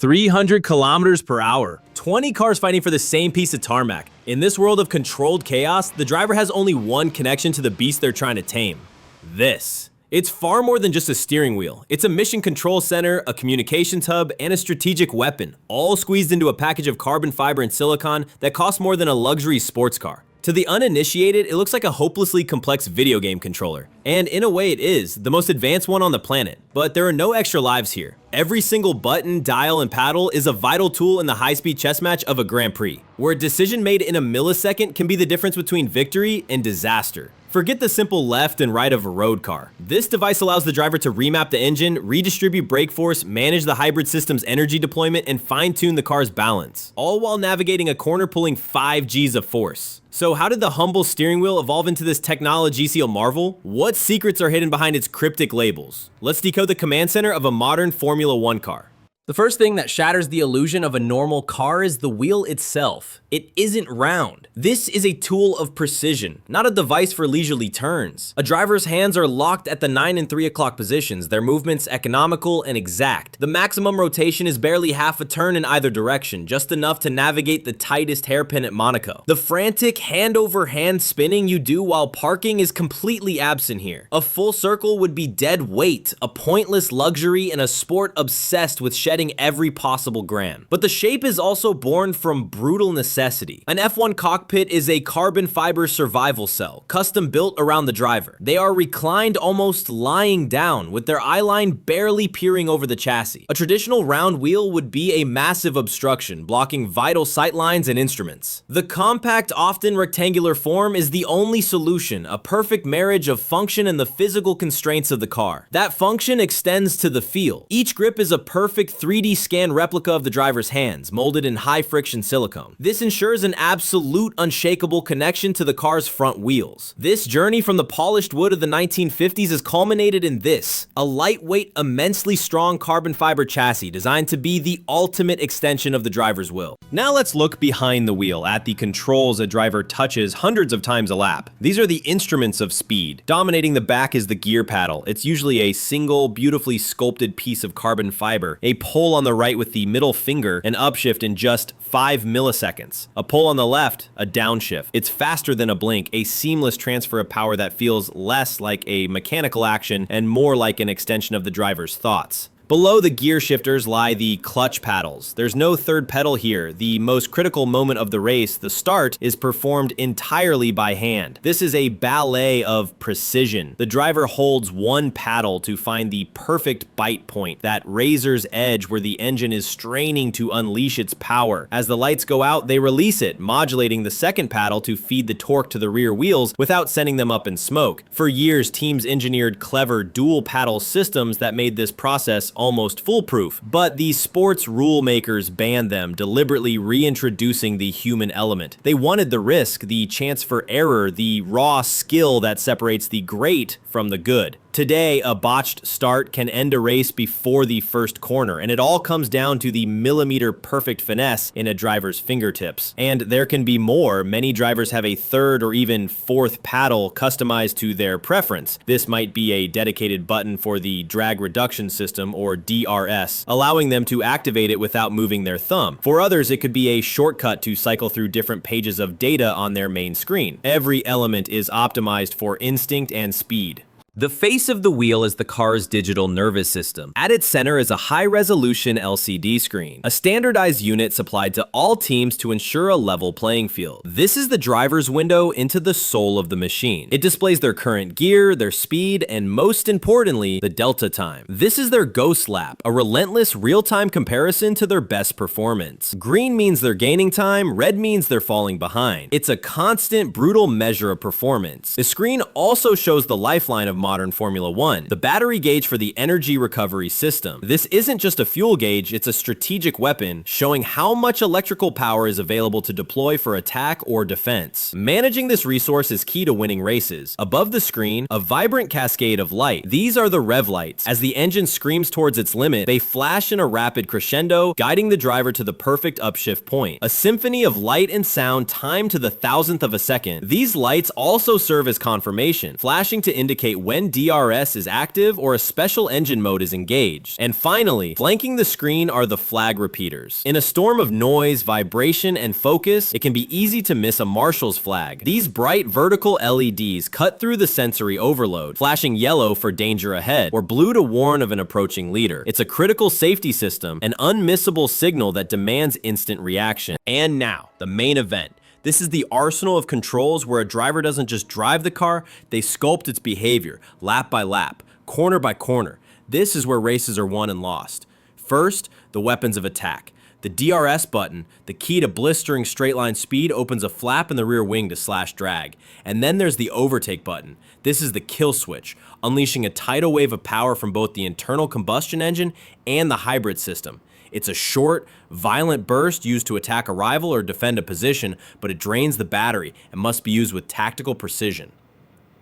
300 kilometers per hour. 20 cars fighting for the same piece of tarmac. In this world of controlled chaos, the driver has only one connection to the beast they're trying to tame. This. It's far more than just a steering wheel. It's a mission control center, a communications hub, and a strategic weapon, all squeezed into a package of carbon fiber and silicon that costs more than a luxury sports car. To the uninitiated, it looks like a hopelessly complex video game controller. And in a way it is, the most advanced one on the planet. But there are no extra lives here. Every single button, dial, and paddle is a vital tool in the high-speed chess match of a Grand Prix, where a decision made in a millisecond can be the difference between victory and disaster. Forget the simple left and right of a road car. This device allows the driver to remap the engine, redistribute brake force, manage the hybrid system's energy deployment, and fine-tune the car's balance, all while navigating a corner pulling 5 Gs of force. So how did the humble steering wheel evolve into this technology seal marvel? What secrets are hidden behind its cryptic labels? Let's decode the command center of a modern Formula 1 car. The first thing that shatters the illusion of a normal car is the wheel itself. It isn't round. This is a tool of precision, not a device for leisurely turns. A driver's hands are locked at the 9 and 3 o'clock positions, their movements economical and exact. The maximum rotation is barely half a turn in either direction, just enough to navigate the tightest hairpin at Monaco. The frantic hand-over-hand spinning you do while parking is completely absent here. A full circle would be dead weight, a pointless luxury in a sport obsessed with shedding every possible gram. But the shape is also born from brutal necessity. An F1 cockpit is a carbon fiber survival cell, custom built around the driver. They are reclined almost lying down, with their eye line barely peering over the chassis. A traditional round wheel would be a massive obstruction, blocking vital sight lines and instruments. The compact, often rectangular form is the only solution, a perfect marriage of function and the physical constraints of the car. That function extends to the feel. Each grip is a perfect 3D scan replica of the driver's hands, molded in high-friction silicone. This ensures an absolute unshakable connection to the car's front wheels. This journey from the polished wood of the 1950s is culminated in this, a lightweight, immensely strong carbon fiber chassis designed to be the ultimate extension of the driver's will. Now let's look behind the wheel at the controls a driver touches hundreds of times a lap. These are the instruments of speed. Dominating the back is the gear paddle. It's usually a single, beautifully sculpted piece of carbon fiber. A pull on the right with the middle finger, an upshift in just 5 milliseconds. A pull on the left, a downshift. It's faster than a blink, a seamless transfer of power that feels less like a mechanical action and more like an extension of the driver's thoughts. Below the gear shifters lie the clutch paddles. There's no third pedal here. The most critical moment of the race, the start, is performed entirely by hand. This is a ballet of precision. The driver holds one paddle to find the perfect bite point, that razor's edge where the engine is straining to unleash its power. As the lights go out, they release it, modulating the second paddle to feed the torque to the rear wheels without sending them up in smoke. For years, teams engineered clever dual paddle systems that made this process almost foolproof, but the sports rule makers banned them, deliberately reintroducing the human element. They wanted the risk, the chance for error, the raw skill that separates the great from the good. Today, a botched start can end a race before the first corner, and it all comes down to the millimeter perfect finesse in a driver's fingertips. And there can be more. Many drivers have a third or even fourth paddle customized to their preference. This might be a dedicated button for the drag reduction system, or DRS, allowing them to activate it without moving their thumb. For others, it could be a shortcut to cycle through different pages of data on their main screen. Every element is optimized for instinct and speed. The face of the wheel is the car's digital nervous system. At its center is a high-resolution LCD screen, a standardized unit supplied to all teams to ensure a level playing field. This is the driver's window into the soul of the machine. It displays their current gear, their speed, and most importantly, the delta time. This is their ghost lap, a relentless real-time comparison to their best performance. Green means they're gaining time, red means they're falling behind. It's a constant, brutal measure of performance. The screen also shows the lifeline of modern Formula 1, the battery gauge for the energy recovery system. This isn't just a fuel gauge, it's a strategic weapon showing how much electrical power is available to deploy for attack or defense. Managing this resource is key to winning races. Above the screen, a vibrant cascade of light. These are the rev lights. As the engine screams towards its limit, they flash in a rapid crescendo, guiding the driver to the perfect upshift point. A symphony of light and sound timed to the thousandth of a second. These lights also serve as confirmation, flashing to indicate when when DRS is active or a special engine mode is engaged. And finally, flanking the screen are the flag repeaters. In a storm of noise, vibration, and focus, it can be easy to miss a marshal's flag. These bright vertical LEDs cut through the sensory overload, flashing yellow for danger ahead, or blue to warn of an approaching leader. It's a critical safety system, an unmissable signal that demands instant reaction. And now, the main event. This is the arsenal of controls where a driver doesn't just drive the car, they sculpt its behavior, lap by lap, corner by corner. This is where races are won and lost. First, the weapons of attack. The DRS button, the key to blistering straight line speed, opens a flap in the rear wing to slash drag. And then there's the overtake button. This is the kill switch, unleashing a tidal wave of power from both the internal combustion engine and the hybrid system. It's a short, violent burst used to attack a rival or defend a position, but it drains the battery and must be used with tactical precision.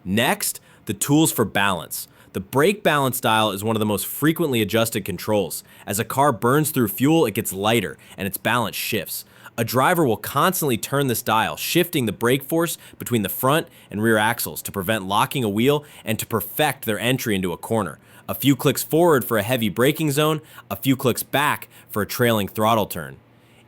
Next, the tools for balance. The brake balance dial is one of the most frequently adjusted controls. As a car burns through fuel, it gets lighter and its balance shifts. A driver will constantly turn this dial, shifting the brake force between the front and rear axles to prevent locking a wheel and to perfect their entry into a corner. A few clicks forward for a heavy braking zone, a few clicks back for a trailing throttle turn.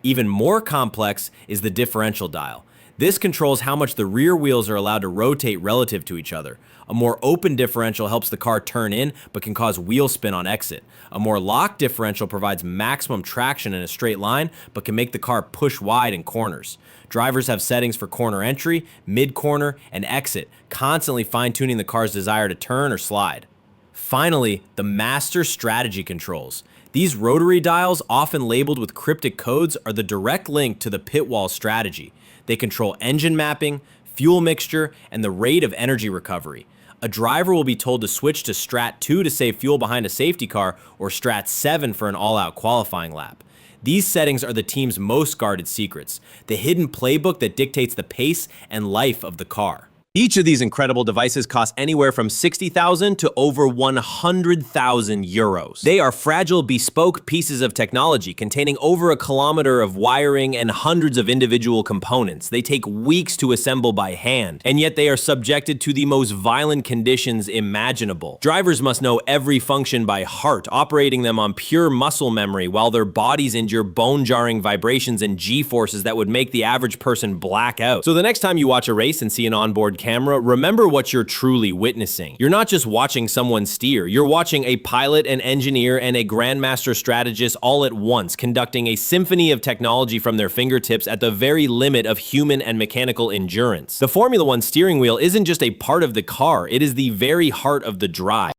Even more complex is the differential dial. This controls how much the rear wheels are allowed to rotate relative to each other. A more open differential helps the car turn in, but can cause wheel spin on exit. A more locked differential provides maximum traction in a straight line, but can make the car push wide in corners. Drivers have settings for corner entry, mid-corner, and exit, constantly fine-tuning the car's desire to turn or slide. Finally, the master strategy controls. These rotary dials, often labeled with cryptic codes, are the direct link to the pit wall strategy. They control engine mapping, fuel mixture, and the rate of energy recovery. A driver will be told to switch to Strat 2 to save fuel behind a safety car, or Strat 7 for an all-out qualifying lap. These settings are the team's most guarded secrets, the hidden playbook that dictates the pace and life of the car. Each of these incredible devices costs anywhere from 60,000 to over 100,000 euros. They are fragile, bespoke pieces of technology containing over a kilometer of wiring and hundreds of individual components. They take weeks to assemble by hand, and yet they are subjected to the most violent conditions imaginable. Drivers must know every function by heart, operating them on pure muscle memory while their bodies endure bone-jarring vibrations and G-forces that would make the average person black out. So the next time you watch a race and see an onboard camera, remember what you're truly witnessing. You're not just watching someone steer, you're watching a pilot, an engineer, and a grandmaster strategist all at once, conducting a symphony of technology from their fingertips at the very limit of human and mechanical endurance. The Formula One steering wheel isn't just a part of the car, it is the very heart of the drive.